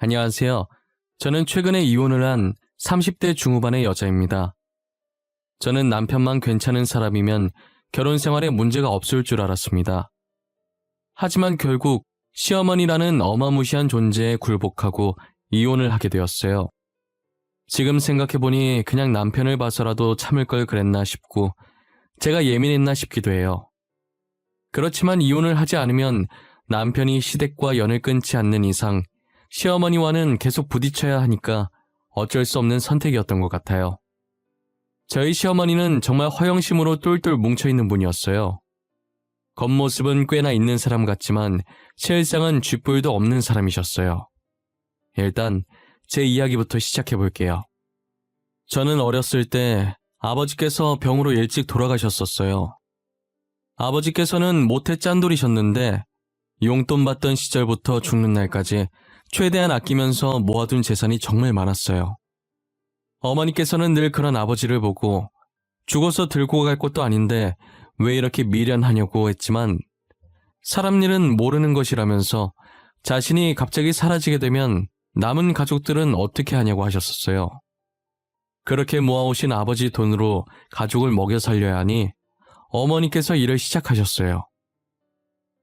안녕하세요. 저는 최근에 이혼을 한 30대 중후반의 여자입니다. 저는 남편만 괜찮은 사람이면 결혼 생활에 문제가 없을 줄 알았습니다. 하지만 결국 시어머니라는 어마무시한 존재에 굴복하고 이혼을 하게 되었어요. 지금 생각해보니 그냥 남편을 봐서라도 참을 걸 그랬나 싶고 제가 예민했나 싶기도 해요. 그렇지만 이혼을 하지 않으면 남편이 시댁과 연을 끊지 않는 이상 시어머니와는 계속 부딪혀야 하니까 어쩔 수 없는 선택이었던 것 같아요. 저희 시어머니는 정말 허영심으로 똘똘 뭉쳐있는 분이었어요. 겉모습은 꽤나 있는 사람 같지만 실상은 쥐뿔도 없는 사람이셨어요. 일단 제 이야기부터 시작해볼게요. 저는 어렸을 때 아버지께서 병으로 일찍 돌아가셨었어요. 아버지께서는 모태 짠돌이셨는데 용돈 받던 시절부터 죽는 날까지 최대한 아끼면서 모아둔 재산이 정말 많았어요. 어머니께서는 늘 그런 아버지를 보고 죽어서 들고 갈 것도 아닌데 왜 이렇게 미련하냐고 했지만 사람 일은 모르는 것이라면서 자신이 갑자기 사라지게 되면 남은 가족들은 어떻게 하냐고 하셨었어요. 그렇게 모아오신 아버지 돈으로 가족을 먹여 살려야 하니 어머니께서 일을 시작하셨어요.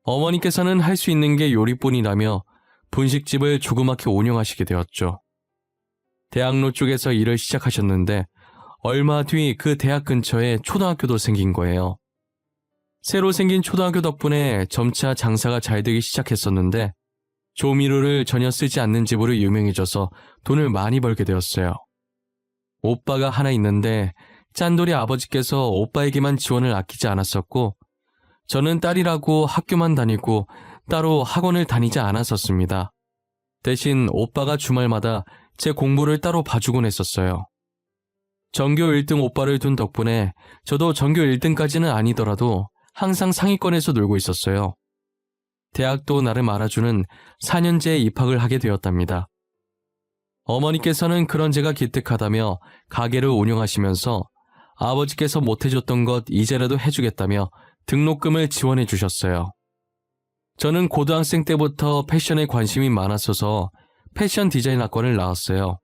어머니께서는 할 수 있는 게 요리뿐이라며 분식집을 조그맣게 운영하시게 되었죠. 대학로 쪽에서 일을 시작하셨는데 얼마 뒤 그 대학 근처에 초등학교도 생긴 거예요. 새로 생긴 초등학교 덕분에 점차 장사가 잘 되기 시작했었는데 조미료를 전혀 쓰지 않는 집으로 유명해져서 돈을 많이 벌게 되었어요. 오빠가 하나 있는데 짠돌이 아버지께서 오빠에게만 지원을 아끼지 않았었고 저는 딸이라고 학교만 다니고 따로 학원을 다니지 않았었습니다. 대신 오빠가 주말마다 제 공부를 따로 봐주곤 했었어요. 전교 1등 오빠를 둔 덕분에 저도 전교 1등까지는 아니더라도 항상 상위권에서 놀고 있었어요. 대학도 나름 알아주는 4년제에 입학을 하게 되었답니다. 어머니께서는 그런 제가 기특하다며 가게를 운영하시면서 아버지께서 못해줬던 것 이제라도 해주겠다며 등록금을 지원해 주셨어요. 저는 고등학생 때부터 패션에 관심이 많았어서 패션 디자인 학과를 나왔어요.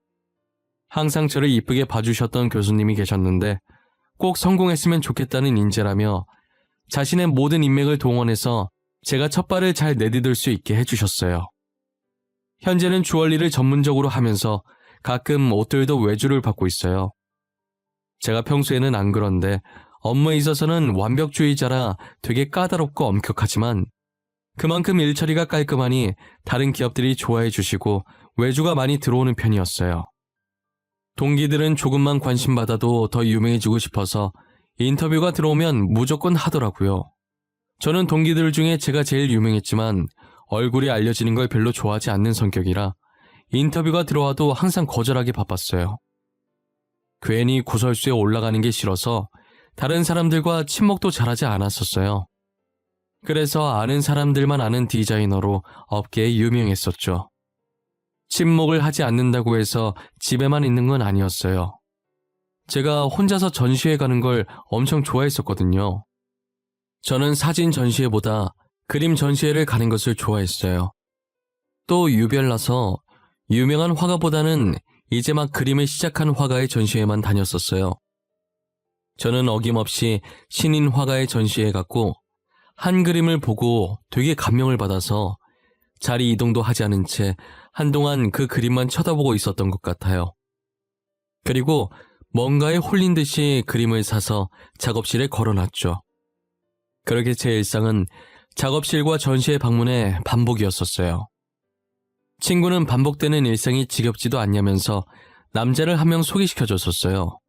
항상 저를 이쁘게 봐주셨던 교수님이 계셨는데 꼭 성공했으면 좋겠다는 인재라며 자신의 모든 인맥을 동원해서 제가 첫 발을 잘 내디딜 수 있게 해주셨어요. 현재는 주얼리를 전문적으로 하면서 가끔 옷들도 외주를 받고 있어요. 제가 평소에는 안 그런데 업무에 있어서는 완벽주의자라 되게 까다롭고 엄격하지만 그만큼 일처리가 깔끔하니 다른 기업들이 좋아해 주시고 외주가 많이 들어오는 편이었어요. 동기들은 조금만 관심 받아도 더 유명해지고 싶어서 인터뷰가 들어오면 무조건 하더라고요. 저는 동기들 중에 제가 제일 유명했지만 얼굴이 알려지는 걸 별로 좋아하지 않는 성격이라 인터뷰가 들어와도 항상 거절하기 바빴어요. 괜히 구설수에 올라가는 게 싫어서 다른 사람들과 친목도 잘하지 않았었어요. 그래서 아는 사람들만 아는 디자이너로 업계에 유명했었죠. 친목을 하지 않는다고 해서 집에만 있는 건 아니었어요. 제가 혼자서 전시회 가는 걸 엄청 좋아했었거든요. 저는 사진 전시회보다 그림 전시회를 가는 것을 좋아했어요. 또 유별나서 유명한 화가보다는 이제 막 그림을 시작한 화가의 전시회만 다녔었어요. 저는 어김없이 신인 화가의 전시회에 갔고 한 그림을 보고 되게 감명을 받아서 자리 이동도 하지 않은 채 한동안 그 그림만 쳐다보고 있었던 것 같아요. 그리고 뭔가에 홀린 듯이 그림을 사서 작업실에 걸어놨죠. 그렇게 제 일상은 작업실과 전시회 방문의 반복이었었어요. 친구는 반복되는 일상이 지겹지도 않냐면서 남자를 한 명 소개시켜줬었어요.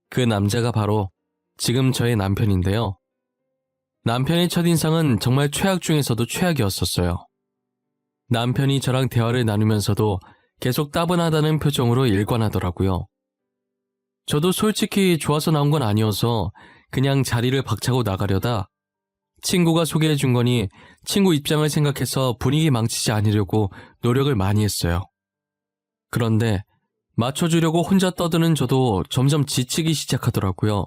그 남자가 바로 지금 저의 남편인데요. 남편의 첫인상은 정말 최악 중에서도 최악이었었어요. 남편이 저랑 대화를 나누면서도 계속 따분하다는 표정으로 일관하더라고요. 저도 솔직히 좋아서 나온 건 아니어서 그냥 자리를 박차고 나가려다 친구가 소개해준 거니 친구 입장을 생각해서 분위기 망치지 않으려고 노력을 많이 했어요. 그런데 맞춰주려고 혼자 떠드는 저도 점점 지치기 시작하더라고요.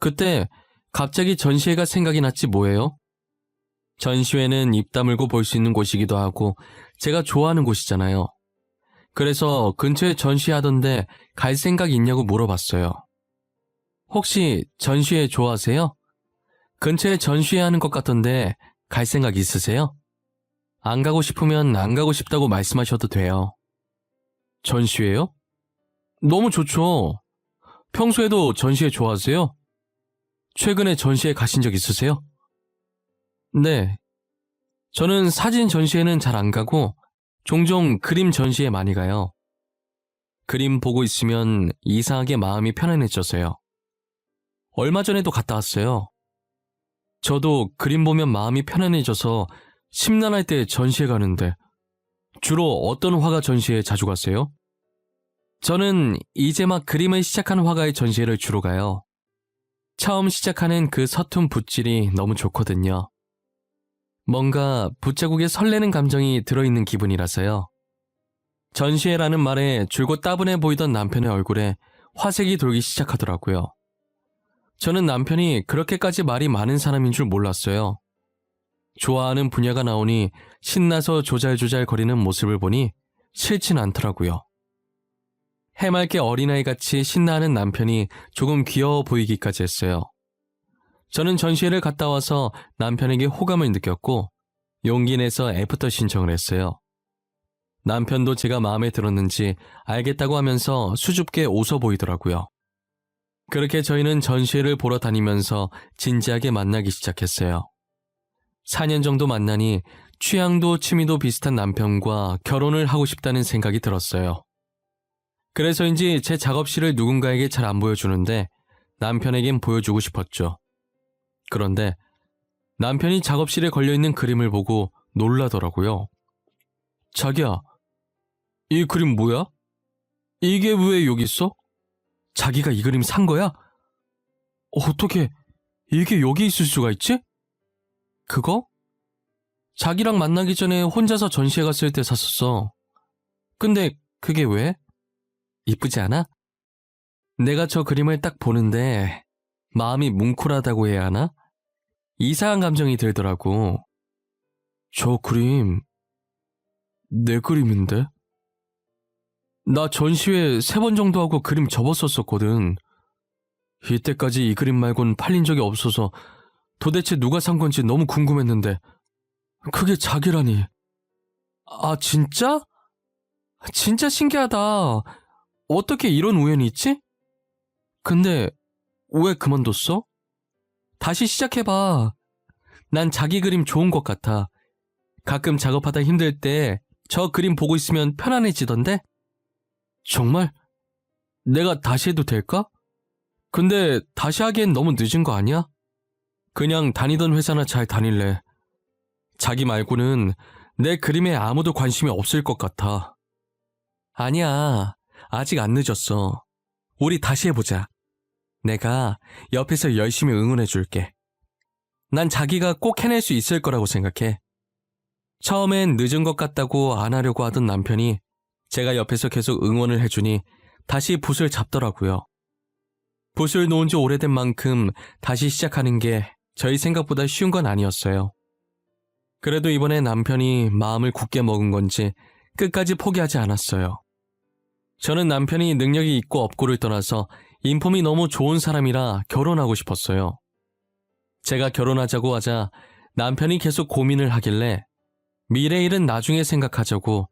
그때 갑자기 전시회가 생각이 났지 뭐예요? 전시회는 입 다물고 볼 수 있는 곳이기도 하고 제가 좋아하는 곳이잖아요. 그래서 근처에 전시하던데 갈 생각 있냐고 물어봤어요. 혹시 전시회 좋아하세요? 근처에 전시회 하는 것 같던데 갈 생각 있으세요? 안 가고 싶으면 안 가고 싶다고 말씀하셔도 돼요. 전시회요? 너무 좋죠. 평소에도 전시회 좋아하세요? 최근에 전시회 가신 적 있으세요? 네. 저는 사진 전시회는 잘 안 가고 종종 그림 전시회 많이 가요. 그림 보고 있으면 이상하게 마음이 편안해져서요. 얼마 전에도 갔다 왔어요. 저도 그림 보면 마음이 편안해져서 심란할 때 전시회 가는데 주로 어떤 화가 전시회에 자주 가세요? 저는 이제 막 그림을 시작한 화가의 전시회를 주로 가요. 처음 시작하는 그 서툰 붓질이 너무 좋거든요. 뭔가 붓자국에 설레는 감정이 들어있는 기분이라서요. 전시회라는 말에 줄곧 따분해 보이던 남편의 얼굴에 화색이 돌기 시작하더라고요. 저는 남편이 그렇게까지 말이 많은 사람인 줄 몰랐어요. 좋아하는 분야가 나오니 신나서 조잘조잘 거리는 모습을 보니 싫진 않더라고요. 해맑게 어린아이같이 신나하는 남편이 조금 귀여워 보이기까지 했어요. 저는 전시회를 갔다 와서 남편에게 호감을 느꼈고 용기 내서 애프터 신청을 했어요. 남편도 제가 마음에 들었는지 알겠다고 하면서 수줍게 웃어 보이더라고요. 그렇게 저희는 전시회를 보러 다니면서 진지하게 만나기 시작했어요. 4년 정도 만나니 취향도 취미도 비슷한 남편과 결혼을 하고 싶다는 생각이 들었어요. 그래서인지 제 작업실을 누군가에게 잘 안 보여주는데 남편에겐 보여주고 싶었죠. 그런데 남편이 작업실에 걸려있는 그림을 보고 놀라더라고요. 자기야, 이 그림 뭐야? 이게 왜 여기 있어? 자기가 이 그림 산 거야? 어떻게 이게 여기 있을 수가 있지? 그거? 자기랑 만나기 전에 혼자서 전시회 갔을 때 샀었어. 근데 그게 왜? 이쁘지 않아? 내가 저 그림을 딱 보는데 마음이 뭉클하다고 해야 하나? 이상한 감정이 들더라고. 저 그림 내 그림인데? 나 전시회 3번 정도 하고 그림 접었었거든. 이때까지 이 그림 말곤 팔린 적이 없어서 도대체 누가 산 건지 너무 궁금했는데 그게 자기라니. 아, 진짜? 진짜 신기하다. 어떻게 이런 우연이 있지? 근데 왜 그만뒀어? 다시 시작해봐. 난 자기 그림 좋은 것 같아. 가끔 작업하다 힘들 때 저 그림 보고 있으면 편안해지던데? 정말? 내가 다시 해도 될까? 근데 다시 하기엔 너무 늦은 거 아니야? 그냥 다니던 회사나 잘 다닐래. 자기 말고는 내 그림에 아무도 관심이 없을 것 같아. 아니야. 아직 안 늦었어. 우리 다시 해보자. 내가 옆에서 열심히 응원해줄게. 난 자기가 꼭 해낼 수 있을 거라고 생각해. 처음엔 늦은 것 같다고 안 하려고 하던 남편이 제가 옆에서 계속 응원을 해주니 다시 붓을 잡더라고요. 붓을 놓은 지 오래된 만큼 다시 시작하는 게 저희 생각보다 쉬운 건 아니었어요. 그래도 이번에 남편이 마음을 굳게 먹은 건지 끝까지 포기하지 않았어요. 저는 남편이 능력이 있고 없고를 떠나서 인품이 너무 좋은 사람이라 결혼하고 싶었어요. 제가 결혼하자고 하자 남편이 계속 고민을 하길래 미래 일은 나중에 생각하자고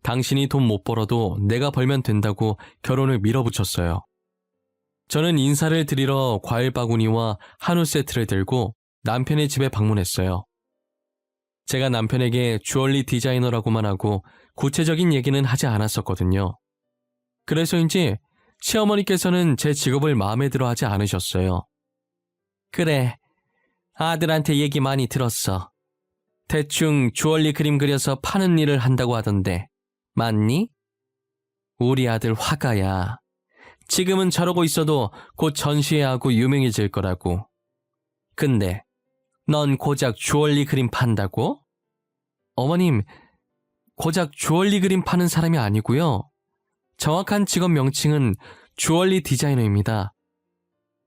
당신이 돈 못 벌어도 내가 벌면 된다고 결혼을 밀어붙였어요. 저는 인사를 드리러 과일 바구니와 한우 세트를 들고 남편의 집에 방문했어요. 제가 남편에게 주얼리 디자이너라고만 하고 구체적인 얘기는 하지 않았었거든요. 그래서인지 시어머니께서는 제 직업을 마음에 들어 하지 않으셨어요. 그래, 아들한테 얘기 많이 들었어. 대충 주얼리 그림 그려서 파는 일을 한다고 하던데 맞니? 우리 아들 화가야. 지금은 저러고 있어도 곧 전시회하고 유명해질 거라고. 근데 넌 고작 주얼리 그림 판다고? 어머님, 고작 주얼리 그림 파는 사람이 아니고요. 정확한 직업 명칭은 주얼리 디자이너입니다.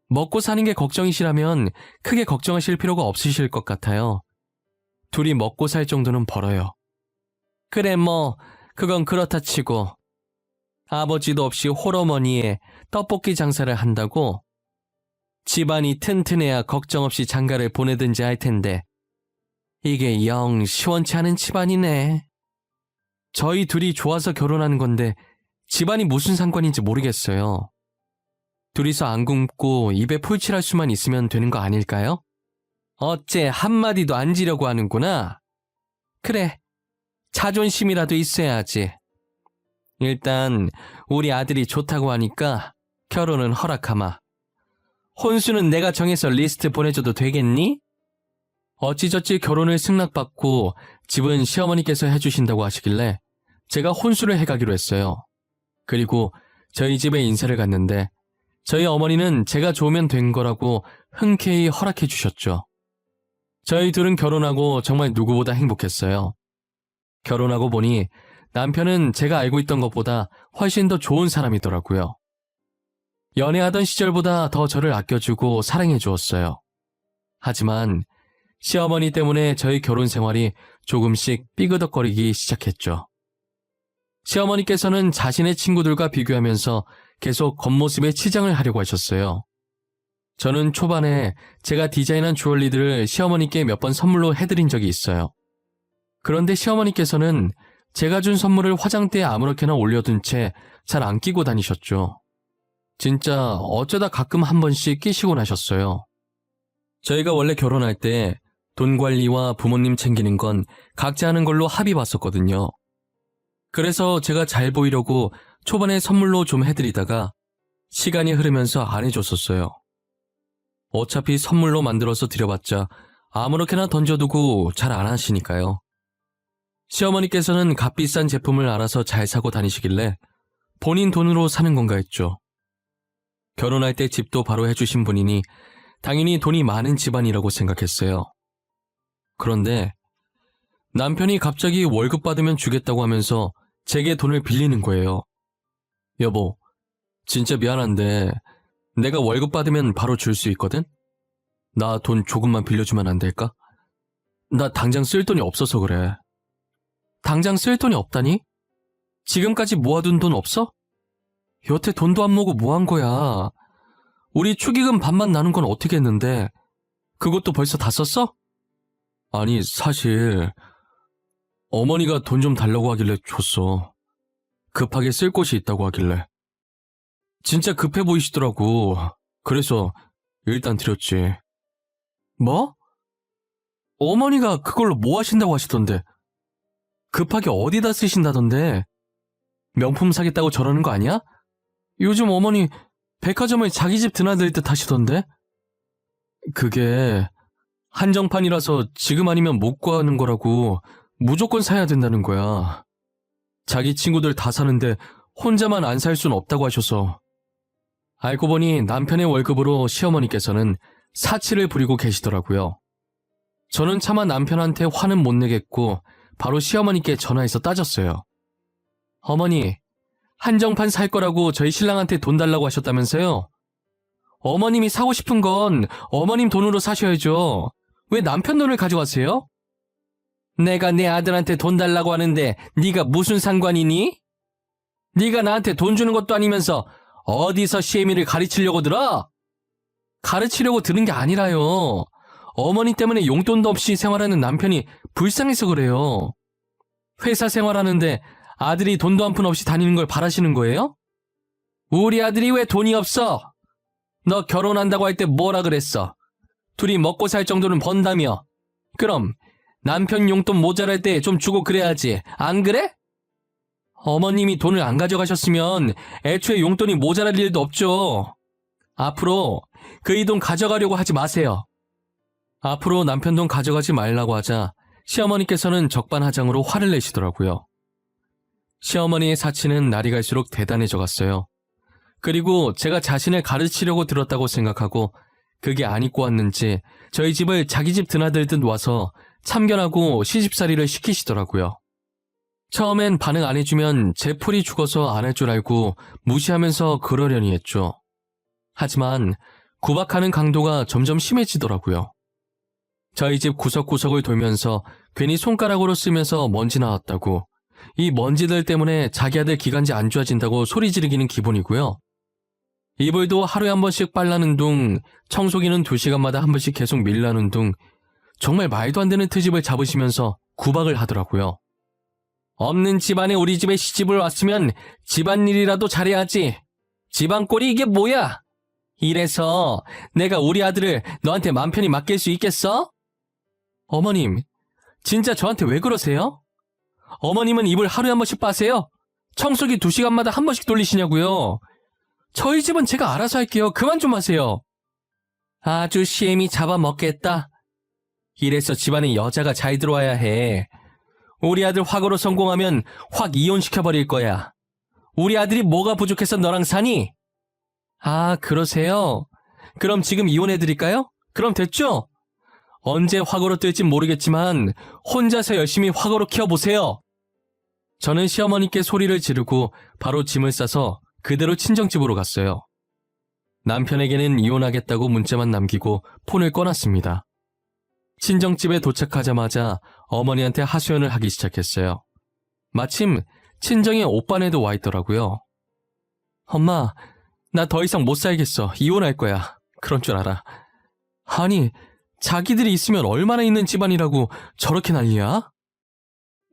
먹고 사는 게 걱정이시라면 크게 걱정하실 필요가 없으실 것 같아요. 둘이 먹고 살 정도는 벌어요. 그래 그건 그렇다 치고 아버지도 없이 홀어머니에 떡볶이 장사를 한다고? 집안이 튼튼해야 걱정 없이 장가를 보내든지 할 텐데 이게 영 시원치 않은 집안이네. 저희 둘이 좋아서 결혼하는 건데 집안이 무슨 상관인지 모르겠어요. 둘이서 안 굶고 입에 풀칠할 수만 있으면 되는 거 아닐까요? 어째 한마디도 안 지려고 하는구나. 그래, 자존심이라도 있어야지. 일단 우리 아들이 좋다고 하니까 결혼은 허락하마. 혼수는 내가 정해서 리스트 보내줘도 되겠니? 어찌저찌 결혼을 승낙받고 집은 시어머니께서 해주신다고 하시길래 제가 혼수를 해가기로 했어요. 그리고 저희 집에 인사를 갔는데 저희 어머니는 제가 좋으면 된 거라고 흔쾌히 허락해 주셨죠. 저희 둘은 결혼하고 정말 누구보다 행복했어요. 결혼하고 보니 남편은 제가 알고 있던 것보다 훨씬 더 좋은 사람이더라고요. 연애하던 시절보다 더 저를 아껴주고 사랑해 주었어요. 하지만 시어머니 때문에 저희 결혼 생활이 조금씩 삐그덕거리기 시작했죠. 시어머니께서는 자신의 친구들과 비교하면서 계속 겉모습에 치장을 하려고 하셨어요. 저는 초반에 제가 디자인한 주얼리들을 시어머니께 몇 번 선물로 해드린 적이 있어요. 그런데 시어머니께서는 제가 준 선물을 화장대에 아무렇게나 올려둔 채 잘 안 끼고 다니셨죠. 진짜 어쩌다 가끔 한 번씩 끼시곤 하셨어요. 저희가 원래 결혼할 때 돈 관리와 부모님 챙기는 건 각자 하는 걸로 합의 봤었거든요. 그래서 제가 잘 보이려고 초반에 선물로 좀 해드리다가 시간이 흐르면서 안 해줬었어요. 어차피 선물로 만들어서 드려봤자 아무렇게나 던져두고 잘 안 하시니까요. 시어머니께서는 값비싼 제품을 알아서 잘 사고 다니시길래 본인 돈으로 사는 건가 했죠. 결혼할 때 집도 바로 해주신 분이니 당연히 돈이 많은 집안이라고 생각했어요. 그런데 남편이 갑자기 월급 받으면 주겠다고 하면서 제게 돈을 빌리는 거예요. 여보, 진짜 미안한데 내가 월급 받으면 바로 줄 수 있거든? 나 돈 조금만 빌려주면 안 될까? 나 당장 쓸 돈이 없어서 그래. 당장 쓸 돈이 없다니? 지금까지 모아둔 돈 없어? 여태 돈도 안 모으고 뭐 한 거야? 우리 축의금 반만 나는 건 어떻게 했는데 그것도 벌써 다 썼어? 아니 사실 어머니가 돈 좀 달라고 하길래 줬어. 급하게 쓸 곳이 있다고 하길래. 진짜 급해 보이시더라고. 그래서 일단 드렸지. 뭐? 어머니가 그걸로 뭐 하신다고 하시던데. 급하게 어디다 쓰신다던데. 명품 사겠다고 저러는 거 아니야? 요즘 어머니 백화점을 자기 집 드나들 듯 하시던데. 그게 한정판이라서 지금 아니면 못 구하는 거라고 무조건 사야 된다는 거야. 자기 친구들 다 사는데 혼자만 안 살 순 없다고 하셔서. 알고 보니 남편의 월급으로 시어머니께서는 사치를 부리고 계시더라고요. 저는 차마 남편한테 화는 못 내겠고 바로 시어머니께 전화해서 따졌어요. 어머니, 한정판 살 거라고 저희 신랑한테 돈 달라고 하셨다면서요? 어머님이 사고 싶은 건 어머님 돈으로 사셔야죠. 왜 남편 돈을 가져가세요? 내가 내 아들한테 돈 달라고 하는데 네가 무슨 상관이니? 네가 나한테 돈 주는 것도 아니면서 어디서 시애미를 가르치려고 들어? 가르치려고 드는 게 아니라요. 어머니 때문에 용돈도 없이 생활하는 남편이 불쌍해서 그래요. 회사 생활하는데 아들이 돈도 한 푼 없이 다니는 걸 바라시는 거예요? 우리 아들이 왜 돈이 없어? 너 결혼한다고 할 때 뭐라 그랬어? 둘이 먹고 살 정도는 번다며. 그럼 남편 용돈 모자랄 때 좀 주고 그래야지. 안 그래? 어머님이 돈을 안 가져가셨으면 애초에 용돈이 모자랄 일도 없죠. 앞으로 그 이 돈 가져가려고 하지 마세요. 앞으로 남편 돈 가져가지 말라고 하자 시어머니께서는 적반하장으로 화를 내시더라고요. 시어머니의 사치는 날이 갈수록 대단해져 갔어요. 그리고 제가 자신을 가르치려고 들었다고 생각하고 그게 안 입고 왔는지 저희 집을 자기 집 드나들듯 와서 참견하고 시집살이를 시키시더라고요. 처음엔 반응 안 해주면 제 풀이 죽어서 안 할 줄 알고 무시하면서 그러려니 했죠. 하지만 구박하는 강도가 점점 심해지더라고요. 저희 집 구석구석을 돌면서 괜히 손가락으로 쓰면서 먼지 나왔다고, 이 먼지들 때문에 자기 아들 기관지 안 좋아진다고 소리 지르기는 기본이고요. 이불도 하루에 한 번씩 빨라는 둥, 청소기는 2시간마다 한 번씩 계속 밀라는 둥, 정말 말도 안 되는 트집을 잡으시면서 구박을 하더라고요. 없는 집안에 우리 집에 시집을 왔으면 집안일이라도 잘해야지. 집안꼴이 이게 뭐야? 이래서 내가 우리 아들을 너한테 맘 편히 맡길 수 있겠어? 어머님, 진짜 저한테 왜 그러세요? 어머님은 이불 하루에 한 번씩 빠세요? 청소기 2시간마다 한 번씩 돌리시냐고요? 저희 집은 제가 알아서 할게요. 그만 좀 하세요. 아주 시엠이 잡아먹겠다. 이래서 집안에 여자가 잘 들어와야 해. 우리 아들 화고로 성공하면 확 이혼시켜버릴 거야. 우리 아들이 뭐가 부족해서 너랑 사니? 아, 그러세요? 그럼 지금 이혼해드릴까요? 그럼 됐죠? 언제 화고로 뜰진 모르겠지만 혼자서 열심히 화고로 키워보세요. 저는 시어머니께 소리를 지르고 바로 짐을 싸서 그대로 친정집으로 갔어요. 남편에게는 이혼하겠다고 문자만 남기고 폰을 꺼놨습니다. 친정집에 도착하자마자 어머니한테 하소연을 하기 시작했어요. 마침 친정에 오빠네도 와 있더라고요. 엄마, 나 더 이상 못 살겠어. 이혼할 거야. 그런 줄 알아. 아니, 자기들이 있으면 얼마나 있는 집안이라고 저렇게 난리야?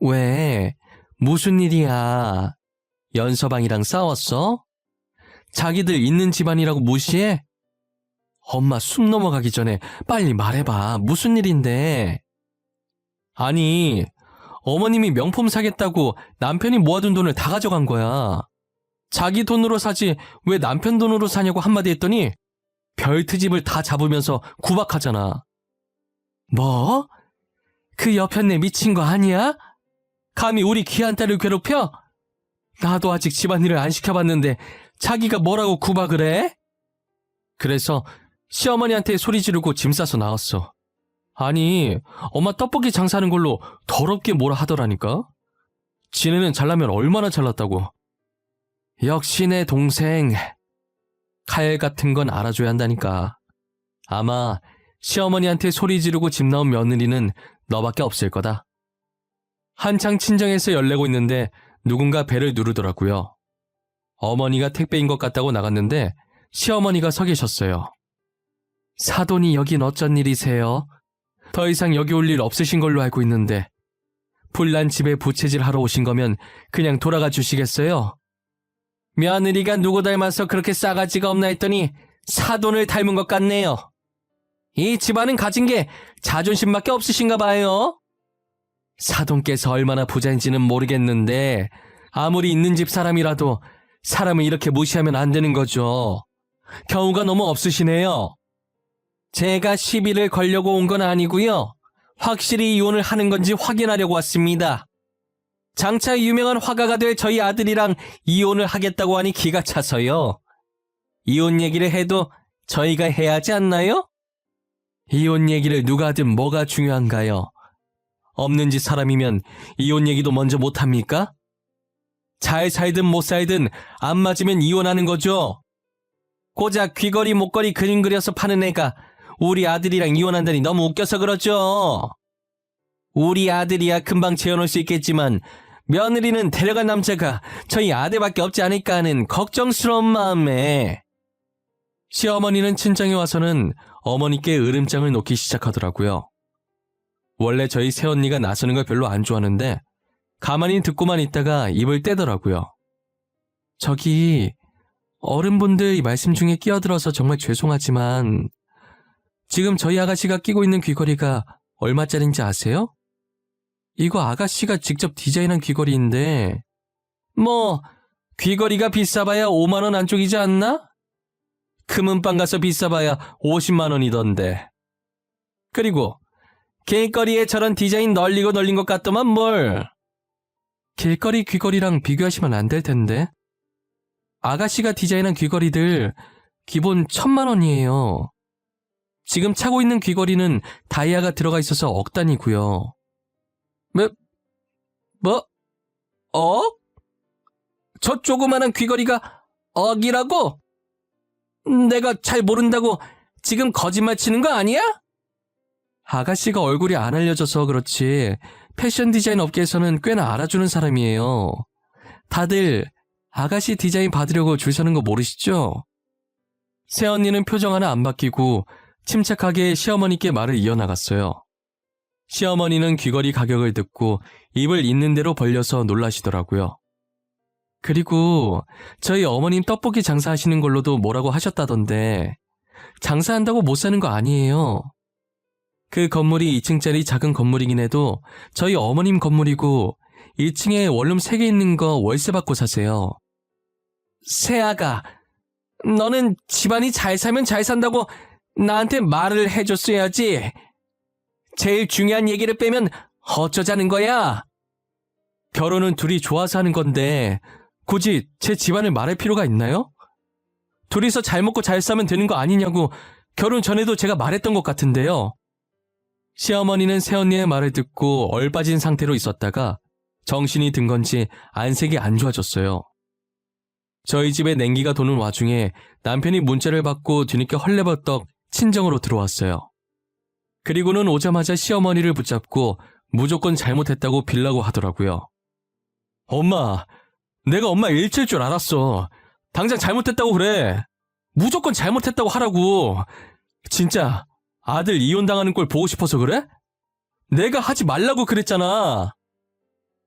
왜? 무슨 일이야? 연서방이랑 싸웠어? 자기들 있는 집안이라고 무시해? 엄마 숨 넘어가기 전에 빨리 말해봐. 무슨 일인데? 아니, 어머님이 명품 사겠다고 남편이 모아둔 돈을 다 가져간 거야. 자기 돈으로 사지 왜 남편 돈으로 사냐고 한마디 했더니 별트집을 다 잡으면서 구박하잖아. 뭐? 그 여편네 미친 거 아니야? 감히 우리 귀한 딸을 괴롭혀? 나도 아직 집안일을 안 시켜봤는데 자기가 뭐라고 구박을 해? 그래서 시어머니한테 소리 지르고 짐 싸서 나왔어. 아니, 엄마 떡볶이 장사하는 걸로 더럽게 뭐라 하더라니까? 지네는 잘나면 얼마나 잘났다고. 역시 내 동생. 칼 같은 건 알아줘야 한다니까. 아마 시어머니한테 소리 지르고 집 나온 며느리는 너밖에 없을 거다. 한창 친정에서 열내고 있는데 누군가 배를 누르더라고요. 어머니가 택배인 것 같다고 나갔는데 시어머니가 서 계셨어요. 사돈이 여긴 어쩐 일이세요? 더 이상 여기 올 일 없으신 걸로 알고 있는데 불난 집에 부채질 하러 오신 거면 그냥 돌아가 주시겠어요? 며느리가 누구 닮아서 그렇게 싸가지가 없나 했더니 사돈을 닮은 것 같네요. 이 집안은 가진 게 자존심밖에 없으신가 봐요. 사돈께서 얼마나 부자인지는 모르겠는데 아무리 있는 집 사람이라도 사람을 이렇게 무시하면 안 되는 거죠. 경우가 너무 없으시네요. 제가 시비를 걸려고 온 건 아니고요. 확실히 이혼을 하는 건지 확인하려고 왔습니다. 장차 유명한 화가가 될 저희 아들이랑 이혼을 하겠다고 하니 기가 차서요. 이혼 얘기를 해도 저희가 해야 하지 않나요? 이혼 얘기를 누가 하든 뭐가 중요한가요? 없는 집 사람이면 이혼 얘기도 먼저 못합니까? 잘 살든 못 살든 안 맞으면 이혼하는 거죠. 고작 귀걸이 목걸이 그림 그려서 파는 애가 우리 아들이랑 이혼한다니 너무 웃겨서 그러죠. 우리 아들이야 금방 재혼할 수 있겠지만 며느리는 데려간 남자가 저희 아들밖에 없지 않을까 하는 걱정스러운 마음에. 시어머니는 친정에 와서는 어머니께 으름장을 놓기 시작하더라고요. 원래 저희 새언니가 나서는 걸 별로 안 좋아하는데 가만히 듣고만 있다가 입을 떼더라고요. 저기 어른분들 말씀 중에 끼어들어서 정말 죄송하지만 지금 저희 아가씨가 끼고 있는 귀걸이가 얼마짜린지 아세요? 이거 아가씨가 직접 디자인한 귀걸이인데 뭐 귀걸이가 비싸봐야 5만 원 안쪽이지 않나? 금은방 가서 비싸봐야 50만 원이던데. 그리고 길거리에 저런 디자인 널리고 널린 것 같더만 뭘. 길거리 귀걸이랑 비교하시면 안 될 텐데. 아가씨가 디자인한 귀걸이들 기본 1,000만 원이에요. 지금 차고 있는 귀걸이는 다이아가 들어가 있어서 억 단위고요. 뭐? 억? 저 조그마한 귀걸이가 억이라고? 내가 잘 모른다고 지금 거짓말 치는 거 아니야? 아가씨가 얼굴이 안 알려져서 그렇지 패션 디자인 업계에서는 꽤나 알아주는 사람이에요. 다들 아가씨 디자인 받으려고 줄 서는 거 모르시죠? 새언니는 표정 하나 안 바뀌고 침착하게 시어머니께 말을 이어나갔어요. 시어머니는 귀걸이 가격을 듣고 입을 있는 대로 벌려서 놀라시더라고요. 그리고 저희 어머님 떡볶이 장사하시는 걸로도 뭐라고 하셨다던데 장사한다고 못 사는 거 아니에요. 그 건물이 2층짜리 작은 건물이긴 해도 저희 어머님 건물이고 1층에 원룸 3개 있는 거 월세 받고 사세요. 새아가, 너는 집안이 잘 살면 잘 산다고 나한테 말을 해줬어야지. 제일 중요한 얘기를 빼면 어쩌자는 거야? 결혼은 둘이 좋아서 하는 건데 굳이 제 집안을 말할 필요가 있나요? 둘이서 잘 먹고 잘 사면 되는 거 아니냐고 결혼 전에도 제가 말했던 것 같은데요. 시어머니는 새언니의 말을 듣고 얼빠진 상태로 있었다가 정신이 든 건지 안색이 안 좋아졌어요. 저희 집에 냉기가 도는 와중에 남편이 문자를 받고 뒤늦게 헐레벌떡 친정으로 들어왔어요. 그리고는 오자마자 시어머니를 붙잡고 무조건 잘못했다고 빌라고 하더라고요. 엄마, 내가 엄마 일칠 줄 알았어. 당장 잘못했다고 그래. 무조건 잘못했다고 하라고. 진짜 아들 이혼당하는 꼴 보고 싶어서 그래? 내가 하지 말라고 그랬잖아.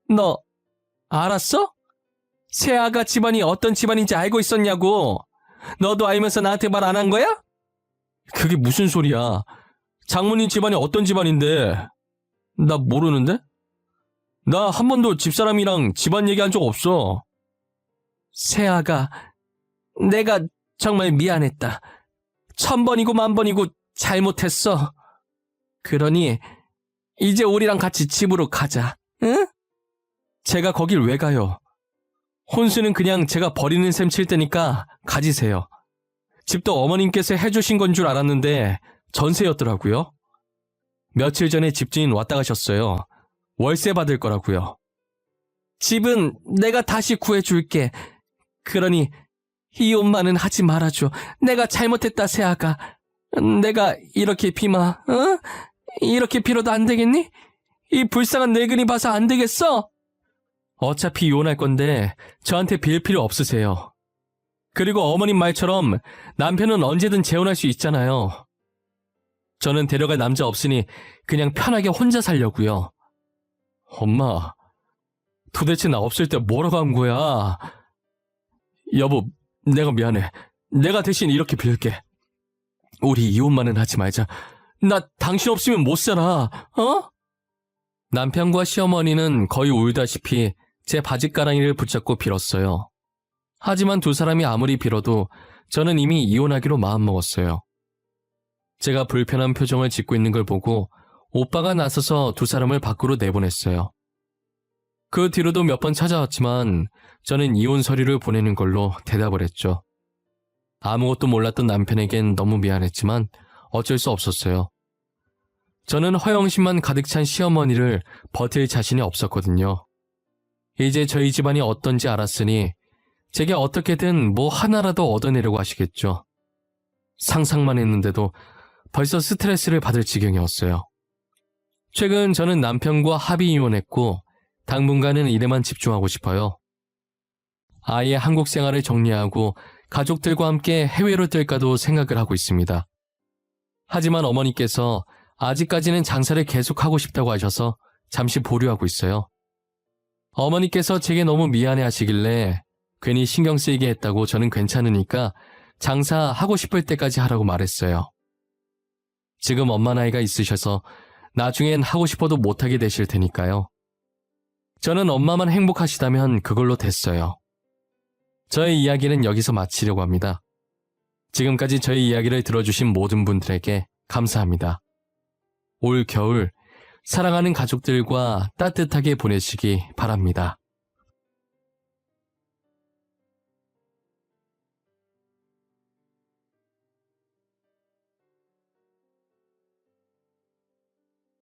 너 알았어? 새아가 집안이 어떤 집안인지 알고 있었냐고. 너도 알면서 나한테 말 안 한 거야? 그게 무슨 소리야. 장모님 집안이 어떤 집안인데. 나 모르는데? 나 한 번도 집사람이랑 집안 얘기한 적 없어. 새아가, 내가 정말 미안했다. 1000번이고 10,000번이고 잘못했어. 그러니 이제 우리랑 같이 집으로 가자. 응? 제가 거길 왜 가요? 혼수는 그냥 제가 버리는 셈 칠 테니까 가지세요. 집도 어머님께서 해주신 건 줄 알았는데 전세였더라고요. 며칠 전에 집주인 왔다 가셨어요. 월세 받을 거라고요. 집은 내가 다시 구해줄게. 그러니 이혼만은 하지 말아줘. 내가 잘못했다, 새아가. 내가 이렇게 비마, 어? 이렇게 빌어도 안 되겠니? 이 불쌍한 늙은이 봐서 안 되겠어? 어차피 이혼할 건데 저한테 빌 필요 없으세요. 그리고 어머님 말처럼 남편은 언제든 재혼할 수 있잖아요. 저는 데려갈 남자 없으니 그냥 편하게 혼자 살려고요. 엄마, 도대체 나 없을 때 뭐라고 한 거야? 여보, 내가 미안해. 내가 대신 이렇게 빌게. 우리 이혼만은 하지 말자. 나 당신 없으면 못 살아. 어? 남편과 시어머니는 거의 울다시피 제 바짓가랑이를 붙잡고 빌었어요. 하지만 두 사람이 아무리 빌어도 저는 이미 이혼하기로 마음먹었어요. 제가 불편한 표정을 짓고 있는 걸 보고 오빠가 나서서 두 사람을 밖으로 내보냈어요. 그 뒤로도 몇 번 찾아왔지만 저는 이혼 서류를 보내는 걸로 대답을 했죠. 아무것도 몰랐던 남편에겐 너무 미안했지만 어쩔 수 없었어요. 저는 허영심만 가득 찬 시어머니를 버틸 자신이 없었거든요. 이제 저희 집안이 어떤지 알았으니 제게 어떻게든 뭐 하나라도 얻어내려고 하시겠죠. 상상만 했는데도 벌써 스트레스를 받을 지경이었어요. 최근 저는 남편과 합의 이혼했고 당분간은 일에만 집중하고 싶어요. 아예 한국 생활을 정리하고 가족들과 함께 해외로 뛸까도 생각을 하고 있습니다. 하지만 어머니께서 아직까지는 장사를 계속하고 싶다고 하셔서 잠시 보류하고 있어요. 어머니께서 제게 너무 미안해 하시길래 괜히 신경 쓰이게 했다고 저는 괜찮으니까 장사하고 싶을 때까지 하라고 말했어요. 지금 엄마 나이가 있으셔서 나중엔 하고 싶어도 못하게 되실 테니까요. 저는 엄마만 행복하시다면 그걸로 됐어요. 저의 이야기는 여기서 마치려고 합니다. 지금까지 저의 이야기를 들어주신 모든 분들에게 감사합니다. 올 겨울 사랑하는 가족들과 따뜻하게 보내시기 바랍니다.